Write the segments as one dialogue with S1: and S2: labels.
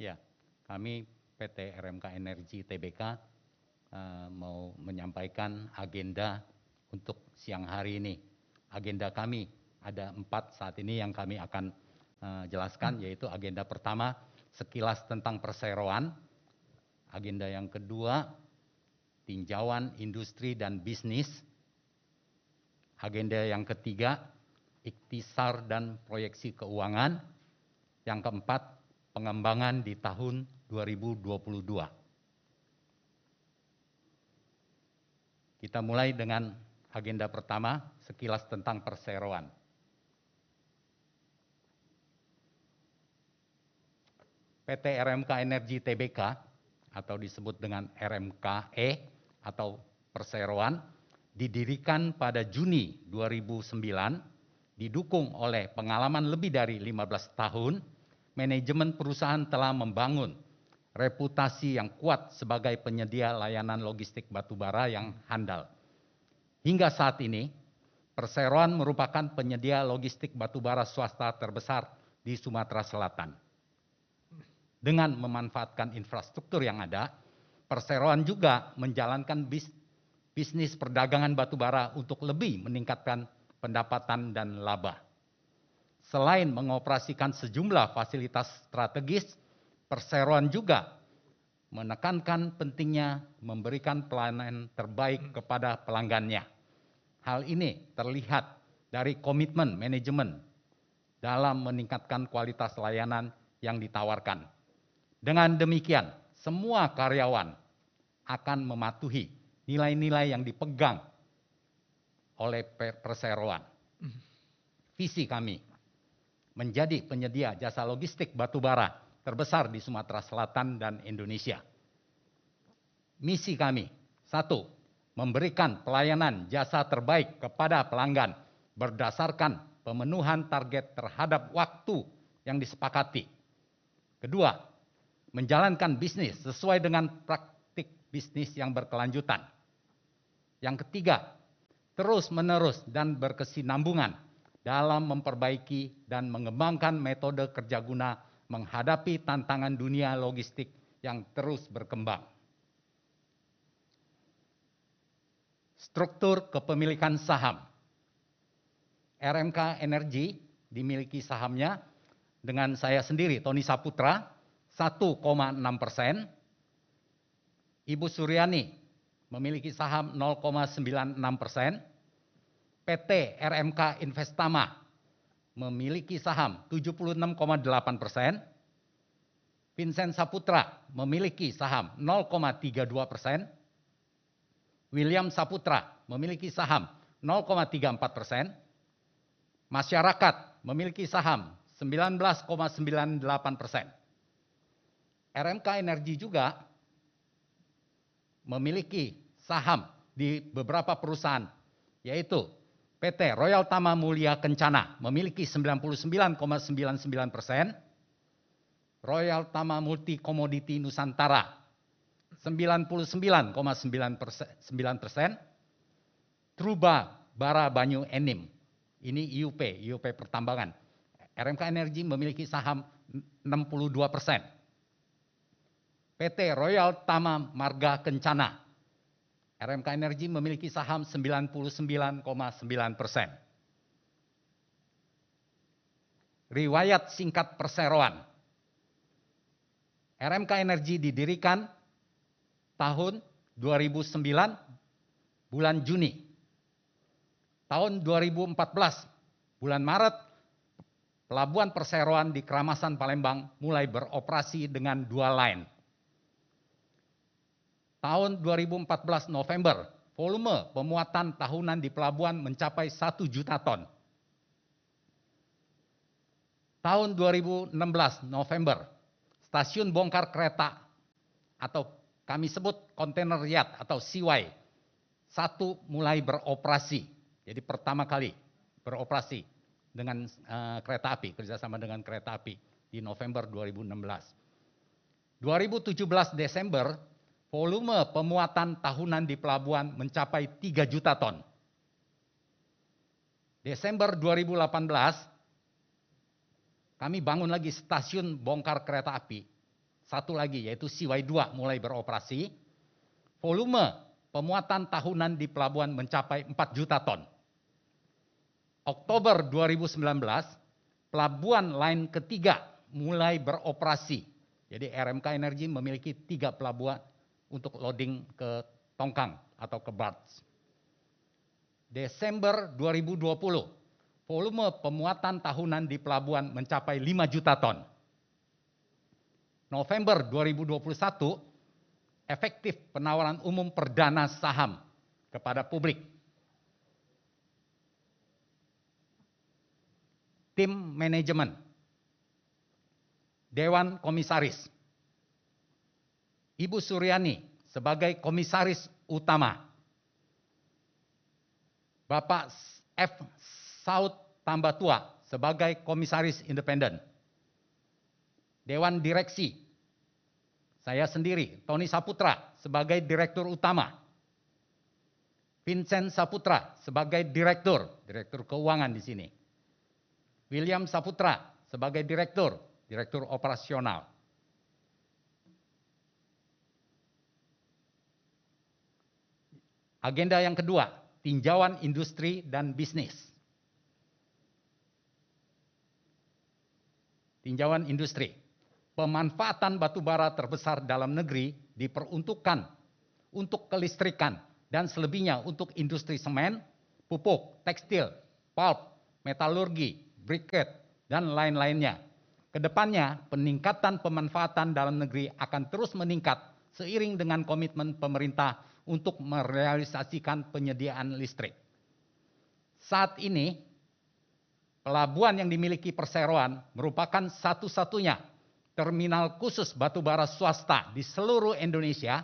S1: Ya, kami PT RMK Energi Tbk mau menyampaikan agenda untuk siang hari ini. Agenda kami ada 4 saat ini yang kami akan jelaskan, yaitu agenda pertama sekilas tentang perseroan, agenda yang kedua tinjauan industri dan bisnis, agenda yang ketiga ikhtisar dan proyeksi keuangan, yang keempat pengembangan di tahun 2022. Kita mulai dengan agenda pertama, sekilas tentang perseroan. PT RMK Energi Tbk atau disebut dengan RMKE atau perseroan didirikan pada Juni 2009, didukung oleh pengalaman lebih dari 15 tahun. Manajemen perusahaan telah membangun reputasi yang kuat sebagai penyedia layanan logistik batubara yang handal. Hingga saat ini, perseroan merupakan penyedia logistik batubara swasta terbesar di Sumatera Selatan. Dengan memanfaatkan infrastruktur yang ada, perseroan juga menjalankan bisnis perdagangan batubara untuk lebih meningkatkan pendapatan dan laba. Selain mengoperasikan sejumlah fasilitas strategis, perseroan juga menekankan pentingnya memberikan pelayanan terbaik kepada pelanggannya. Hal ini terlihat dari komitmen manajemen dalam meningkatkan kualitas layanan yang ditawarkan. Dengan demikian, semua karyawan akan mematuhi nilai-nilai yang dipegang oleh perseroan. Visi kami menjadi penyedia jasa logistik batubara terbesar di Sumatera Selatan dan Indonesia. Misi kami, 1, memberikan pelayanan jasa terbaik kepada pelanggan berdasarkan pemenuhan target terhadap waktu yang disepakati. Kedua, menjalankan bisnis sesuai dengan praktik bisnis yang berkelanjutan. Yang ketiga, terus-menerus dan berkesinambungan dalam memperbaiki dan mengembangkan metode kerja guna menghadapi tantangan dunia logistik yang terus berkembang. Struktur kepemilikan saham. RMK Energi dimiliki sahamnya dengan saya sendiri, Tony Saputra, 1,6%. Ibu Suryani memiliki saham 0,96%. PT RMK Investama memiliki saham 76,8%. Vincent Saputra memiliki saham 0,32%. William Saputra memiliki saham 0,34%. Masyarakat memiliki saham 19,98%. RMK Energi juga memiliki saham di beberapa perusahaan, yaitu PT Royal Tama Mulia Kencana memiliki 99,99%, Royal Tama Multi Komoditi Nusantara 99,9%, Truba Bara Banyu Enim, ini IUP pertambangan. RMK Energi memiliki saham 62%. PT Royal Tama Marga Kencana, RMK Energi memiliki saham 99,9%. Riwayat singkat perseroan. RMK Energi didirikan tahun 2009 bulan Juni. Tahun 2014 bulan Maret, Pelabuhan Perseroan di Keramasan Palembang mulai beroperasi dengan 2 line. Tahun 2014 November, volume pemuatan tahunan di pelabuhan mencapai 1 juta ton. Tahun 2016 November, stasiun bongkar kereta atau kami sebut container yard atau CY 1 mulai beroperasi. Jadi pertama kali beroperasi dengan kereta api, kerjasama dengan kereta api di November 2016. 2017 Desember, volume pemuatan tahunan di pelabuhan mencapai 3 juta ton. Desember 2018, kami bangun lagi stasiun bongkar kereta api satu lagi yaitu CY2 mulai beroperasi. Volume pemuatan tahunan di pelabuhan mencapai 4 juta ton. Oktober 2019, pelabuhan lain ketiga mulai beroperasi. Jadi RMK Energi memiliki 3 pelabuhan untuk loading ke tongkang atau ke barge. Desember 2020, volume pemuatan tahunan di pelabuhan mencapai 5 juta ton. November 2021, efektif penawaran umum perdana saham kepada publik. Tim manajemen, Dewan Komisaris, Ibu Suryani sebagai Komisaris Utama, Bapak F. Saud Tambatua sebagai Komisaris Independen, Dewan Direksi, saya sendiri, Tony Saputra sebagai Direktur Utama, Vincent Saputra sebagai Direktur Keuangan di sini, William Saputra sebagai Direktur Operasional. Agenda yang kedua, tinjauan industri dan bisnis. Tinjauan industri. Pemanfaatan batubara terbesar dalam negeri diperuntukkan untuk kelistrikan dan selebihnya untuk industri semen, pupuk, tekstil, pulp, metalurgi, briket, dan lain-lainnya. Kedepannya, peningkatan pemanfaatan dalam negeri akan terus meningkat seiring dengan komitmen pemerintah untuk merealisasikan penyediaan listrik. Saat ini, pelabuhan yang dimiliki perseroan merupakan satu-satunya terminal khusus batubara swasta di seluruh Indonesia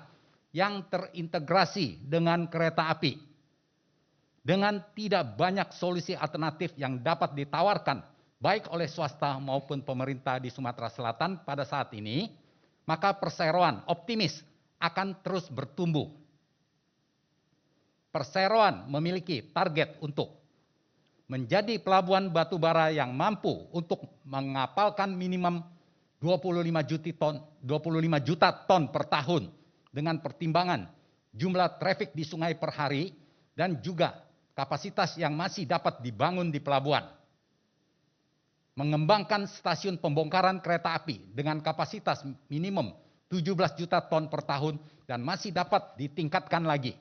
S1: yang terintegrasi dengan kereta api. Dengan tidak banyak solusi alternatif yang dapat ditawarkan baik oleh swasta maupun pemerintah di Sumatera Selatan pada saat ini, maka perseroan optimis akan terus bertumbuh. Perseroan memiliki target untuk menjadi pelabuhan batubara yang mampu untuk mengapalkan minimum 25 juta ton per tahun dengan pertimbangan jumlah trafik di sungai per hari dan juga kapasitas yang masih dapat dibangun di pelabuhan. Mengembangkan stasiun pembongkaran kereta api dengan kapasitas minimum 17 juta ton per tahun dan masih dapat ditingkatkan lagi.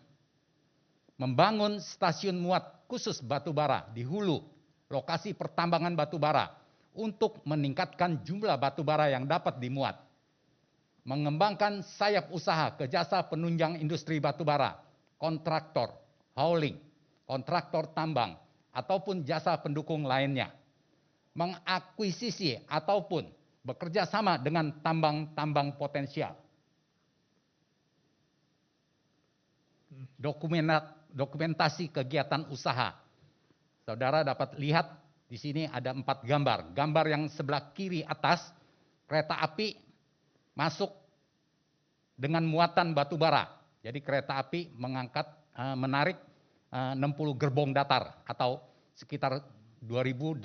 S1: Membangun stasiun muat khusus batubara di hulu, lokasi pertambangan batubara untuk meningkatkan jumlah batubara yang dapat dimuat. Mengembangkan sayap usaha ke jasa penunjang industri batubara, kontraktor, hauling, kontraktor tambang, ataupun jasa pendukung lainnya. Mengakuisisi ataupun bekerja sama dengan tambang-tambang potensial. Dokumentasi kegiatan usaha. Saudara dapat lihat di sini ada 4 gambar. Gambar yang sebelah kiri atas, kereta api masuk dengan muatan batubara. Jadi kereta api menarik 60 gerbong datar atau sekitar 2.850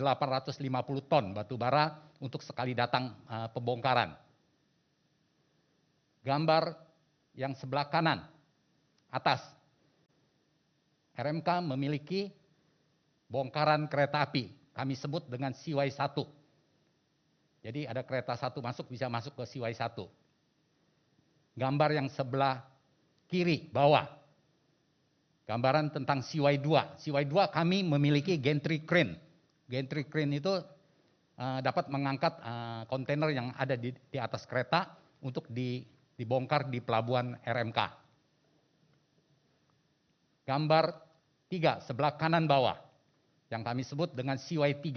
S1: ton batubara untuk sekali datang pembongkaran. Gambar yang sebelah kanan atas, RMK memiliki bongkaran kereta api, kami sebut dengan CY1. Jadi ada kereta satu masuk, bisa masuk ke CY1. Gambar yang sebelah kiri bawah, gambaran tentang CY2. CY2 kami memiliki gantry crane. Gantry crane itu dapat mengangkat kontainer yang ada di atas kereta untuk dibongkar di pelabuhan RMK. Gambar 3 sebelah kanan bawah yang kami sebut dengan CY3.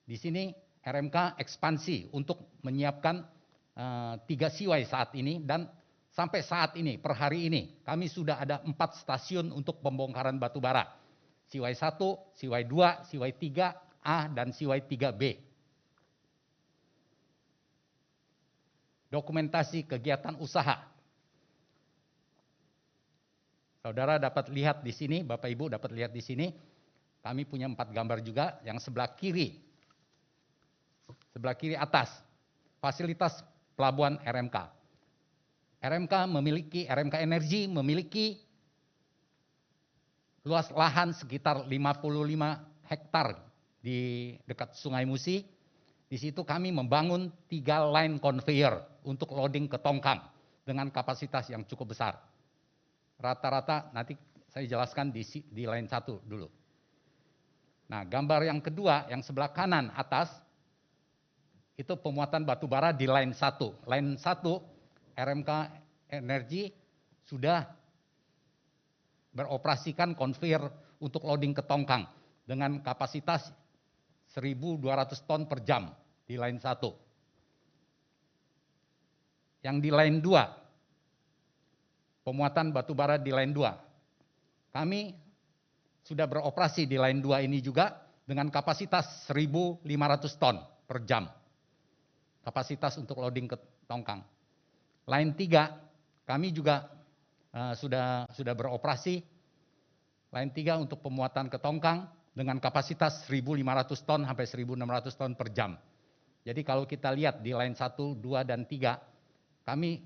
S1: Di sini RMK ekspansi untuk menyiapkan 3 CY saat ini, dan sampai saat ini per hari ini kami sudah ada 4 stasiun untuk pembongkaran batubara. CY1, CY2, CY3A dan CY3B. Dokumentasi kegiatan usaha. Saudara dapat lihat di sini, Bapak Ibu dapat lihat di sini, kami punya 4 gambar juga. Yang sebelah kiri atas, fasilitas pelabuhan RMK. RMK Energi memiliki luas lahan sekitar 55 hektar di dekat Sungai Musi. Di situ kami membangun 3 line conveyor untuk loading ke Tongkang dengan kapasitas yang cukup besar. Rata-rata nanti saya jelaskan di line 1 dulu. Nah, gambar yang kedua yang sebelah kanan atas itu pemuatan batu bara di line 1. Line 1 RMK Energi sudah beroperasikan conveyor untuk loading ke Tongkang dengan kapasitas 1.200 ton per jam di line 1. Yang di line 2, pemuatan batu bara di line 2. Kami sudah beroperasi di line 2 ini juga dengan kapasitas 1.500 ton per jam. Kapasitas untuk loading ke Tongkang. Line 3, kami juga sudah beroperasi. Line 3 untuk pemuatan ke Tongkang dengan kapasitas 1.500 ton sampai 1.600 ton per jam. Jadi kalau kita lihat di line 1, 2, dan 3, kami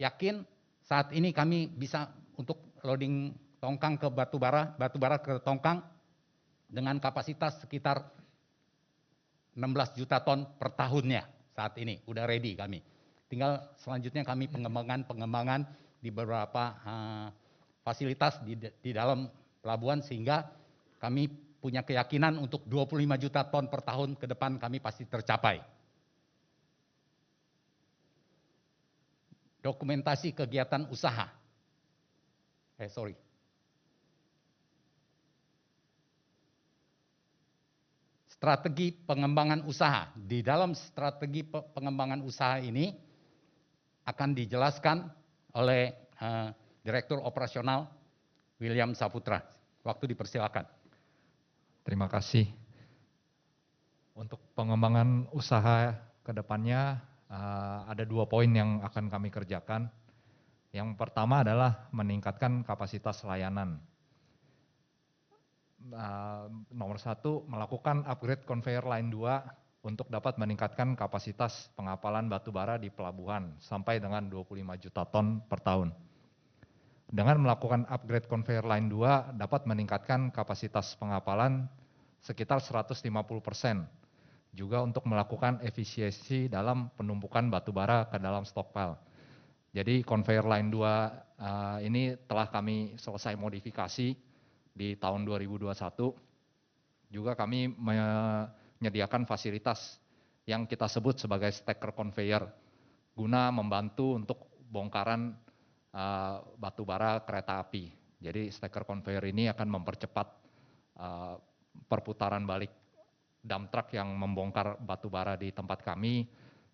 S1: yakin saat ini kami bisa untuk loading Tongkang ke batu bara ke Tongkang dengan kapasitas sekitar 16 juta ton per tahunnya saat ini, udah ready kami. Tinggal selanjutnya kami pengembangan di beberapa fasilitas di dalam pelabuhan sehingga kami punya keyakinan untuk 25 juta ton per tahun ke depan kami pasti tercapai. Dokumentasi kegiatan usaha. Strategi pengembangan usaha. Di dalam strategi pengembangan usaha ini akan dijelaskan oleh Direktur Operasional William Saputra. Waktu dipersilakan.
S2: Terima kasih. Untuk pengembangan usaha ke depannya ada 2 poin yang akan kami kerjakan. Yang pertama adalah meningkatkan kapasitas layanan. Nomor 1, melakukan upgrade conveyor line 2 untuk dapat meningkatkan kapasitas pengapalan batu bara di pelabuhan sampai dengan 25 juta ton per tahun. Dengan melakukan upgrade conveyor line 2 dapat meningkatkan kapasitas pengapalan sekitar 150%. Juga untuk melakukan efisiensi dalam penumpukan batu bara ke dalam stockpile. Jadi conveyor line 2 ini telah kami selesai modifikasi di tahun 2021. Juga kami menyediakan fasilitas yang kita sebut sebagai stacker conveyor guna membantu untuk bongkaran batu bara kereta api. Jadi stacker conveyor ini akan mempercepat perputaran balik dump truck yang membongkar batu bara di tempat kami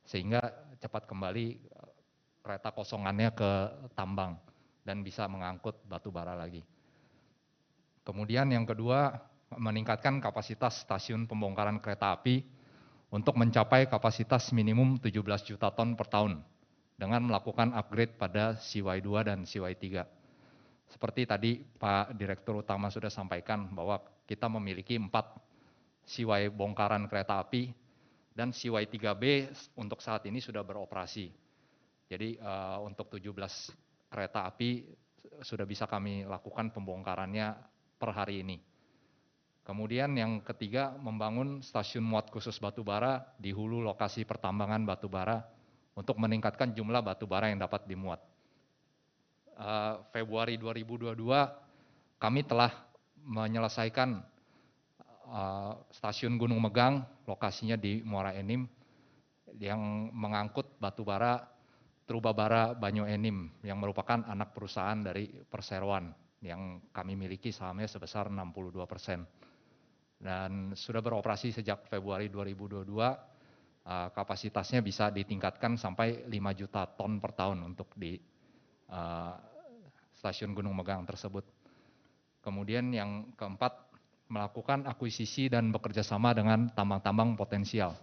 S2: sehingga cepat kembali kereta kosongannya ke tambang dan bisa mengangkut batu bara lagi. Kemudian yang kedua, meningkatkan kapasitas stasiun pembongkaran kereta api untuk mencapai kapasitas minimum 17 juta ton per tahun dengan melakukan upgrade pada CY2 dan CY3. Seperti tadi Pak Direktur Utama sudah sampaikan bahwa kita memiliki 4 CY bongkaran kereta api dan CY3B untuk saat ini sudah beroperasi. Jadi untuk 17 kereta api sudah bisa kami lakukan pembongkarannya per hari ini. Kemudian yang ketiga, membangun stasiun muat khusus batu bara di hulu lokasi pertambangan batu bara untuk meningkatkan jumlah batu bara yang dapat dimuat. Februari 2022 kami telah menyelesaikan stasiun Gunung Megang, lokasinya di Muara Enim, yang mengangkut batu bara Trubabara Banyu Enim yang merupakan anak perusahaan dari Perseroan yang kami miliki sahamnya sebesar 62%. Dan sudah beroperasi sejak Februari 2022. Kapasitasnya bisa ditingkatkan sampai 5 juta ton per tahun untuk di stasiun Gunung Megang tersebut. Kemudian yang keempat, melakukan akuisisi dan bekerja sama dengan tambang-tambang potensial.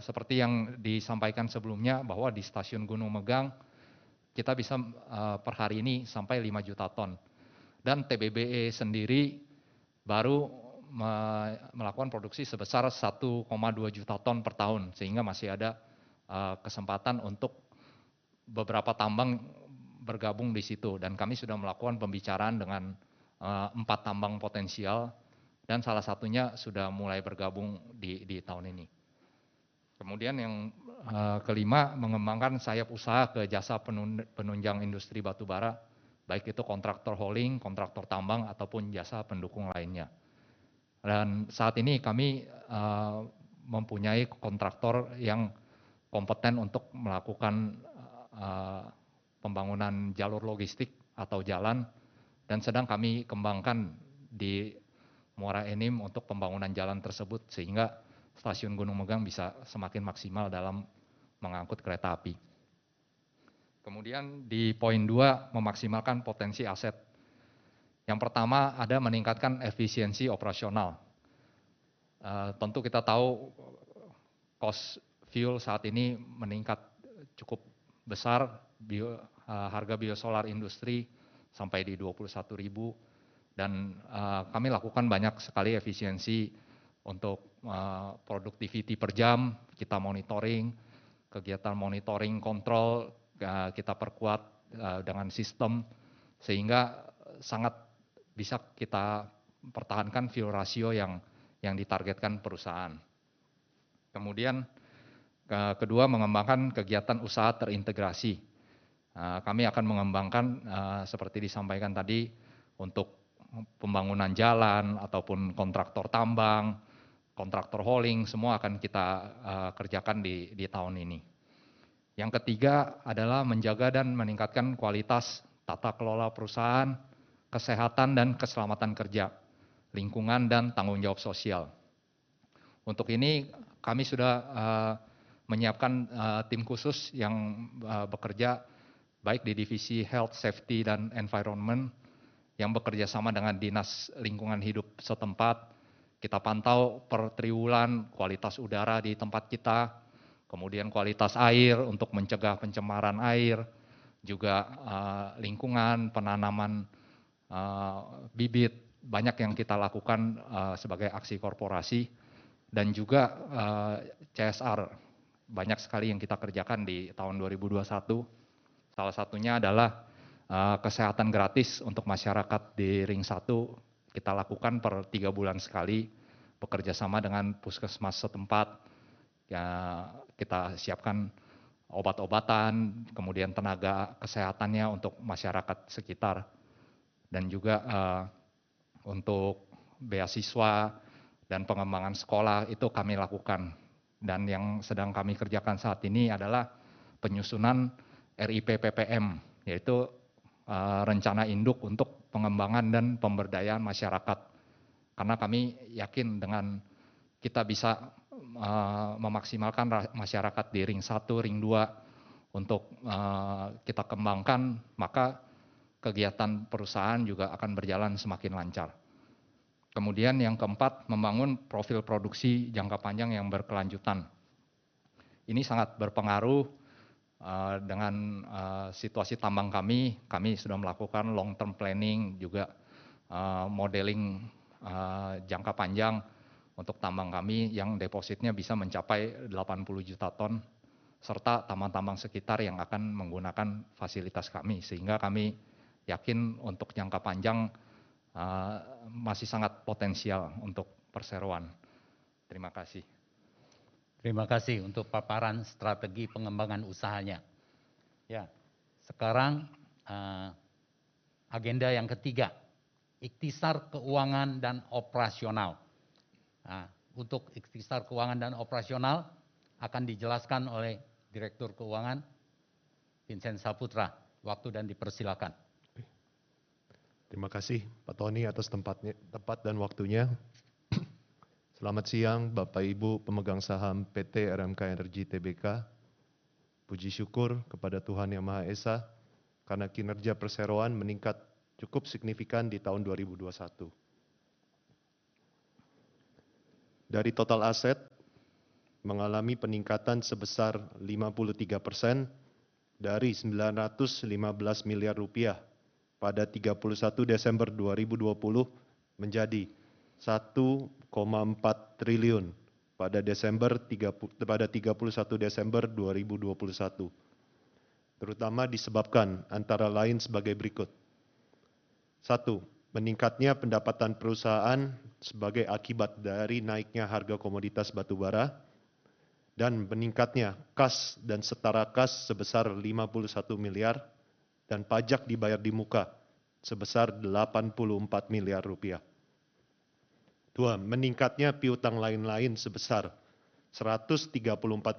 S2: Seperti yang disampaikan sebelumnya bahwa di stasiun Gunung Megang kita bisa per hari ini sampai 5 juta ton. Dan TBBE sendiri baru melakukan produksi sebesar 1,2 juta ton per tahun, sehingga masih ada kesempatan untuk beberapa tambang bergabung di situ, dan kami sudah melakukan pembicaraan dengan 4 tambang potensial dan salah satunya sudah mulai bergabung di tahun ini. Kemudian yang kelima, mengembangkan sayap usaha ke jasa penunjang industri batubara, baik itu kontraktor hauling, kontraktor tambang, ataupun jasa pendukung lainnya. Dan saat ini kami mempunyai kontraktor yang kompeten untuk melakukan pembangunan jalur logistik atau jalan, dan sedang kami kembangkan di Muara Enim untuk pembangunan jalan tersebut, sehingga stasiun Gunung Megang bisa semakin maksimal dalam mengangkut kereta api. Kemudian di poin 2, memaksimalkan potensi aset. Yang pertama ada meningkatkan efisiensi operasional. Tentu kita tahu cost fuel saat ini meningkat cukup besar, harga biosolar industri sampai di 21.000, dan kami lakukan banyak sekali efisiensi untuk productivity per jam, kita monitoring, kegiatan monitoring kontrol kita perkuat dengan sistem, sehingga sangat bisa kita pertahankan fuel ratio yang ditargetkan perusahaan. Kemudian kedua, mengembangkan kegiatan usaha terintegrasi. Kami akan mengembangkan seperti disampaikan tadi untuk pembangunan jalan ataupun kontraktor tambang, kontraktor hauling, semua akan kita kerjakan di tahun ini. Yang ketiga adalah menjaga dan meningkatkan kualitas tata kelola perusahaan, kesehatan dan keselamatan kerja, lingkungan dan tanggung jawab sosial. Untuk ini kami sudah menyiapkan tim khusus yang bekerja baik di divisi Health, Safety, dan Environment yang bekerja sama dengan Dinas Lingkungan Hidup setempat. Kita pantau per triwulan kualitas udara di tempat kita, kemudian kualitas air untuk mencegah pencemaran air, juga lingkungan, penanaman bibit, banyak yang kita lakukan sebagai aksi korporasi, dan juga CSR, banyak sekali yang kita kerjakan di tahun 2021. Salah satunya adalah kesehatan gratis untuk masyarakat di Ring 1, kita lakukan per 3 bulan sekali, bekerja sama dengan puskesmas setempat, ya, kita siapkan obat-obatan, kemudian tenaga kesehatannya untuk masyarakat sekitar, dan juga untuk beasiswa dan pengembangan sekolah itu kami lakukan. Dan yang sedang kami kerjakan saat ini adalah penyusunan RIP PPM, yaitu rencana induk untuk pengembangan dan pemberdayaan masyarakat. Karena kami yakin dengan kita bisa memaksimalkan masyarakat di Ring 1, Ring 2 untuk kita kembangkan, maka kegiatan perusahaan juga akan berjalan semakin lancar. Kemudian yang keempat, membangun profil produksi jangka panjang yang berkelanjutan. Ini sangat berpengaruh dengan situasi tambang kami sudah melakukan long term planning, juga modeling jangka panjang untuk tambang kami yang depositnya bisa mencapai 80 juta ton, serta tambang-tambang sekitar yang akan menggunakan fasilitas kami, sehingga kami yakin untuk jangka panjang masih sangat potensial untuk perseroan. Terima kasih.
S1: Terima kasih untuk paparan strategi pengembangan usahanya. Ya, sekarang agenda yang ketiga, ikhtisar keuangan dan operasional. Nah, untuk ikhtisar keuangan dan operasional akan dijelaskan oleh Direktur Keuangan Vincent Saputra. Waktu dan dipersilakan.
S3: Terima kasih Pak Tony atas tempat dan waktunya. Selamat siang Bapak Ibu pemegang saham PT RMK Energi Tbk. Puji syukur kepada Tuhan Yang Maha Esa karena kinerja perseroan meningkat cukup signifikan di tahun 2021. Dari total aset mengalami peningkatan sebesar 53% dari 915 miliar rupiah pada 31 Desember 2020 menjadi 1,4 triliun pada 31 Desember 2021. Terutama disebabkan antara lain sebagai berikut. 1. Meningkatnya pendapatan perusahaan sebagai akibat dari naiknya harga komoditas batubara dan meningkatnya kas dan setara kas sebesar 51 miliar dan pajak dibayar di muka sebesar 84 miliar rupiah. 2. Meningkatnya piutang lain-lain sebesar 134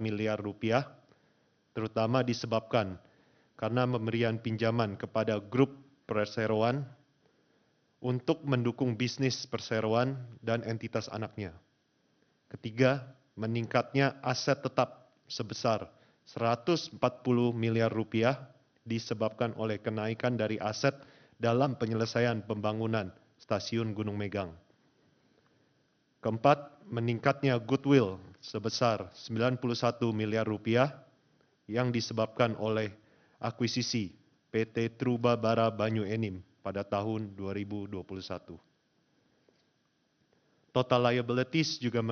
S3: miliar rupiah, terutama disebabkan karena pemberian pinjaman kepada grup perseroan untuk mendukung bisnis perseroan dan entitas anaknya. Ketiga, meningkatnya aset tetap sebesar 140 miliar rupiah disebabkan oleh kenaikan dari aset dalam penyelesaian pembangunan stasiun Gunung Megang. Keempat, meningkatnya goodwill sebesar 91 miliar rupiah yang disebabkan oleh akuisisi PT Trubabara Banyu Enim pada tahun 2021. Total liabilities juga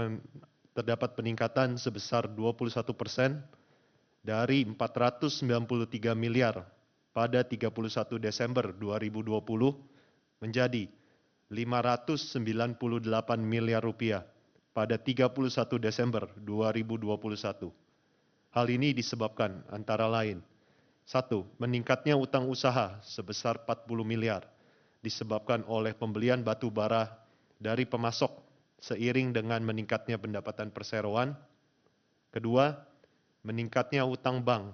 S3: terdapat peningkatan sebesar 21% dari 493 miliar pada 31 Desember 2020 menjadi 598 miliar rupiah pada 31 Desember 2021. Hal ini disebabkan antara lain 1. Meningkatnya utang usaha sebesar 40 miliar disebabkan oleh pembelian batu bara dari pemasok seiring dengan meningkatnya pendapatan perseroan. Kedua, meningkatnya utang bank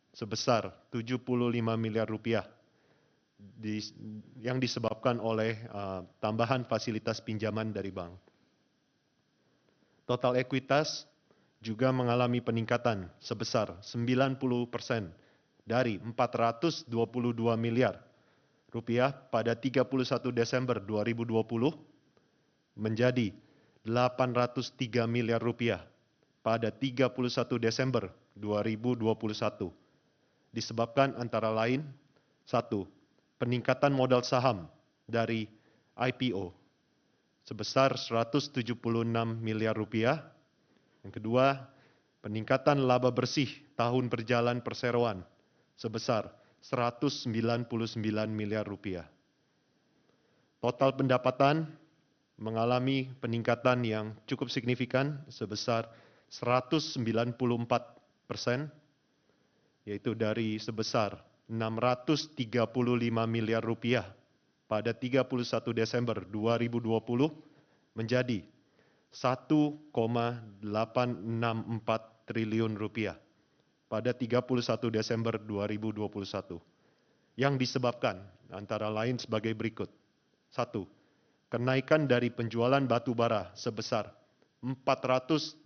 S3: sebesar 75 miliar rupiah yang disebabkan oleh tambahan fasilitas pinjaman dari bank. Total ekuitas juga mengalami peningkatan sebesar 90% dari 422 miliar rupiah pada 31 Desember 2020 menjadi 803 miliar rupiah pada 31 Desember 2021. Disebabkan antara lain 1. Peningkatan modal saham dari IPO sebesar 176 miliar rupiah. Yang kedua, peningkatan laba bersih tahun berjalan perseroan sebesar 199 miliar rupiah. Total pendapatan mengalami peningkatan yang cukup signifikan sebesar 194%, yaitu dari sebesar 635 miliar rupiah pada 31 Desember 2020 menjadi 1,864 triliun rupiah pada 31 Desember 2021 yang disebabkan antara lain sebagai berikut. 1. Kenaikan dari penjualan batu bara sebesar 421%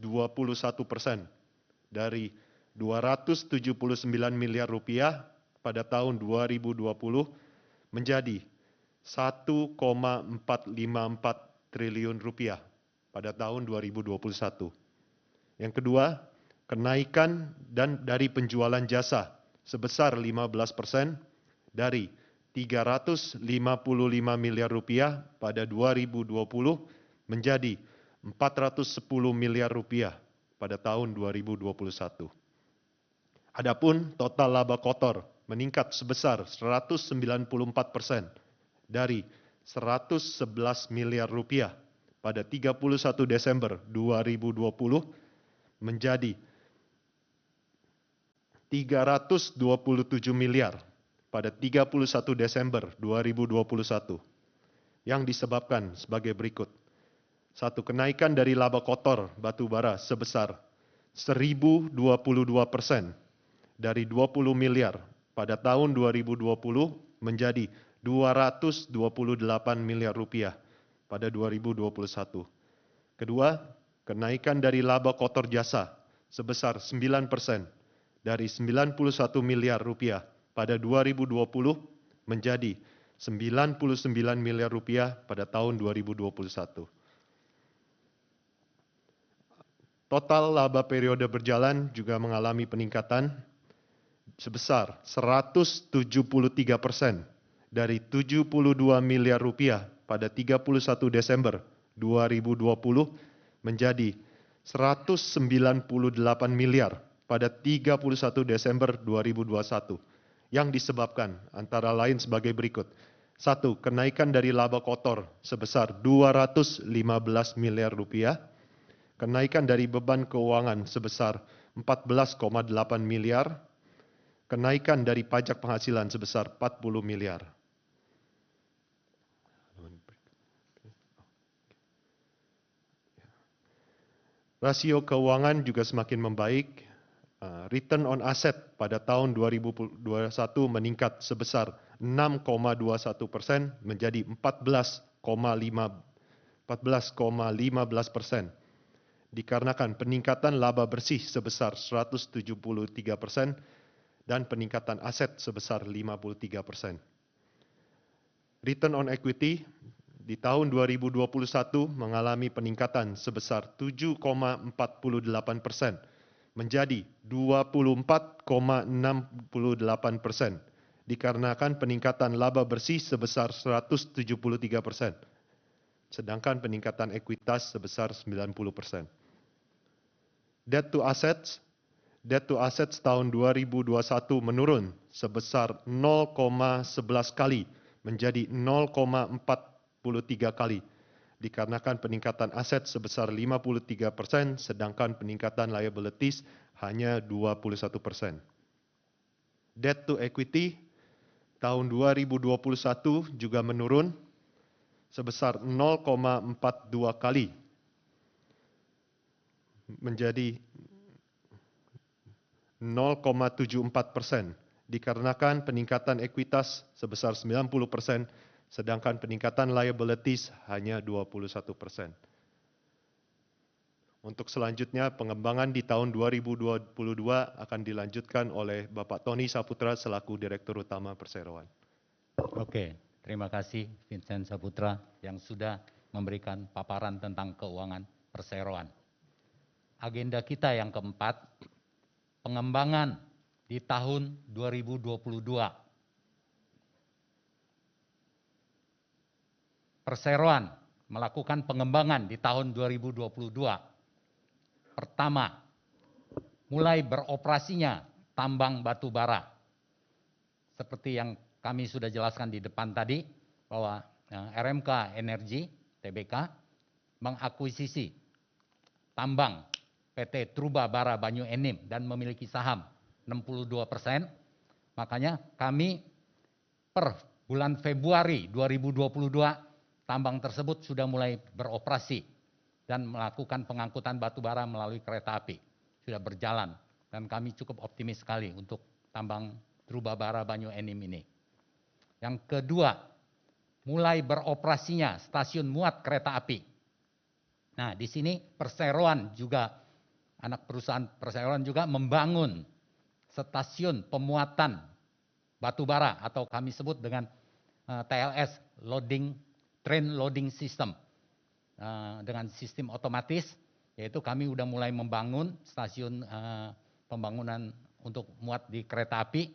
S3: dari 279 miliar rupiah pada tahun 2020 menjadi 1,454 triliun rupiah pada tahun 2021. Yang kedua, kenaikan dari penjualan jasa sebesar 15% dari 355 miliar rupiah pada 2020 menjadi 410 miliar rupiah pada tahun 2021. Adapun total laba kotor meningkat sebesar 194% dari 111 miliar rupiah pada 31 Desember 2020 menjadi 327 miliar pada 31 Desember 2021 yang disebabkan sebagai berikut. 1. Kenaikan dari laba kotor batu bara sebesar 1022% dari 20 miliar pada tahun 2020 menjadi 228 miliar rupiah pada 2021. Kedua, kenaikan dari laba kotor jasa sebesar 9% dari 91 miliar rupiah pada 2020 menjadi 99 miliar rupiah pada tahun 2021. Total laba periode berjalan juga mengalami peningkatan sebesar 173% dari 72 miliar rupiah pada 31 Desember 2020 menjadi 198 miliar pada 31 Desember 2021 yang disebabkan antara lain sebagai berikut. 1. Kenaikan dari laba kotor sebesar 215 miliar rupiah. Kenaikan dari beban keuangan sebesar 14,8 miliar. Kenaikan dari pajak penghasilan sebesar 40 miliar. Rasio keuangan juga semakin membaik. Return on asset pada tahun 2021 meningkat sebesar 6,21% menjadi 14,15%. Dikarenakan peningkatan laba bersih sebesar 173% dan peningkatan aset sebesar 53%. Return on equity di tahun 2021 mengalami peningkatan sebesar 7,48% menjadi 24,68% dikarenakan peningkatan laba bersih sebesar 173%, sedangkan peningkatan ekuitas sebesar 90%. Debt to assets tahun 2021 menurun sebesar 0,11 kali menjadi 0,43 kali dikarenakan peningkatan aset sebesar 53%, sedangkan peningkatan liabilities hanya 21%. Debt to equity tahun 2021 juga menurun sebesar 0,42 kali menjadi 0,74% dikarenakan peningkatan ekuitas sebesar 90%, sedangkan peningkatan liabilities hanya 21%. Untuk selanjutnya, pengembangan di tahun 2022 akan dilanjutkan oleh Bapak Tony Saputra selaku Direktur Utama Perseroan.
S1: Oke, terima kasih Vincent Saputra yang sudah memberikan paparan tentang keuangan perseroan. Agenda kita yang keempat, pengembangan di tahun 2022. Perseroan melakukan pengembangan di tahun 2022. Pertama, mulai beroperasinya tambang batu bara. Seperti yang kami sudah jelaskan di depan tadi, bahwa RMK Energi Tbk mengakuisisi tambang PT Truba Bara Banyu Enim dan memiliki saham 62%. Makanya kami per bulan Februari 2022 tambang tersebut sudah mulai beroperasi dan melakukan pengangkutan batu bara melalui kereta api. Sudah berjalan dan kami cukup optimis sekali untuk tambang Truba Bara Banyu Enim ini. Yang kedua, mulai beroperasinya stasiun muat kereta api. Nah, di sini Perseroan juga, anak perusahaan Perseroan juga membangun stasiun pemuatan batu bara atau kami sebut dengan TLS, Train Loading System. Dengan sistem otomatis, yaitu kami sudah mulai membangun stasiun pembangunan untuk muat di kereta api.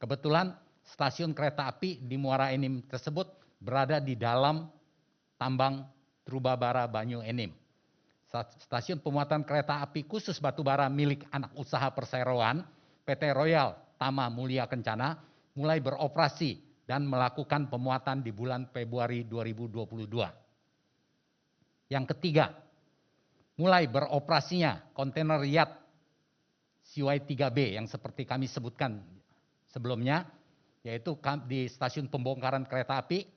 S1: Kebetulan stasiun kereta api di Muara Enim tersebut berada di dalam tambang Truba Bara Banyu Enim. Stasiun pemuatan kereta api khusus batubara milik anak usaha Perseroan, PT Royal Tama Mulia Kencana, mulai beroperasi dan melakukan pemuatan di bulan Februari 2022. Yang ketiga, mulai beroperasinya kontainer yacht CY3B yang seperti kami sebutkan sebelumnya, yaitu di stasiun pembongkaran kereta api.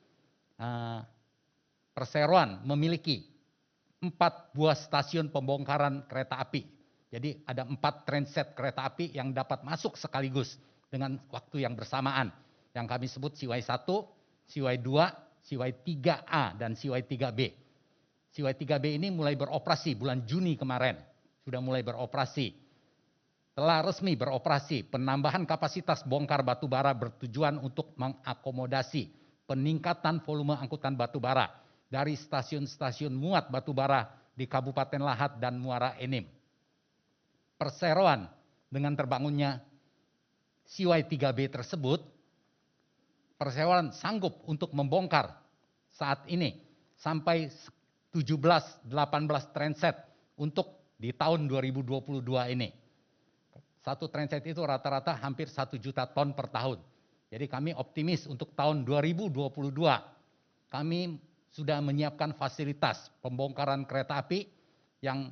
S1: Perseroan memiliki 4 buah stasiun pembongkaran kereta api. Jadi ada 4 transit kereta api yang dapat masuk sekaligus dengan waktu yang bersamaan. Yang kami sebut CY1, CY2, CY3A, dan CY3B. CY3B ini mulai beroperasi bulan Juni kemarin. Sudah mulai beroperasi. Telah resmi beroperasi. Penambahan kapasitas bongkar batu bara bertujuan untuk mengakomodasi peningkatan volume angkutan batu bara dari stasiun-stasiun muat batu bara di Kabupaten Lahat dan Muara Enim. Perseroan dengan terbangunnya CY3B tersebut, Perseroan sanggup untuk membongkar saat ini sampai 17-18 transit untuk di tahun 2022 ini. Satu transit itu rata-rata hampir 1 juta ton per tahun. Jadi kami optimis untuk tahun 2022 kami sudah menyiapkan fasilitas pembongkaran kereta api yang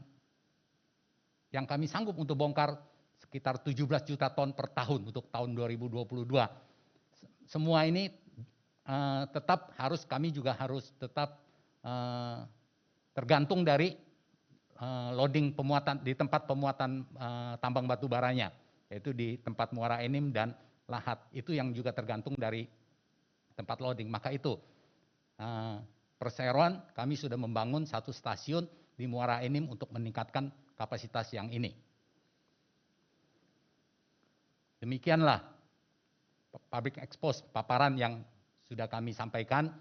S1: kami sanggup untuk bongkar sekitar 17 juta ton per tahun untuk tahun 2022. Semua ini tetap kami juga harus tetap tergantung dari loading pemuatan di tempat pemuatan tambang batu baranya, yaitu di tempat Muara Enim dan Lahat. Itu yang juga tergantung dari tempat loading. Maka itu perseroan kami sudah membangun satu stasiun di Muara Enim untuk meningkatkan kapasitas yang ini. Demikianlah public expose paparan yang sudah kami sampaikan.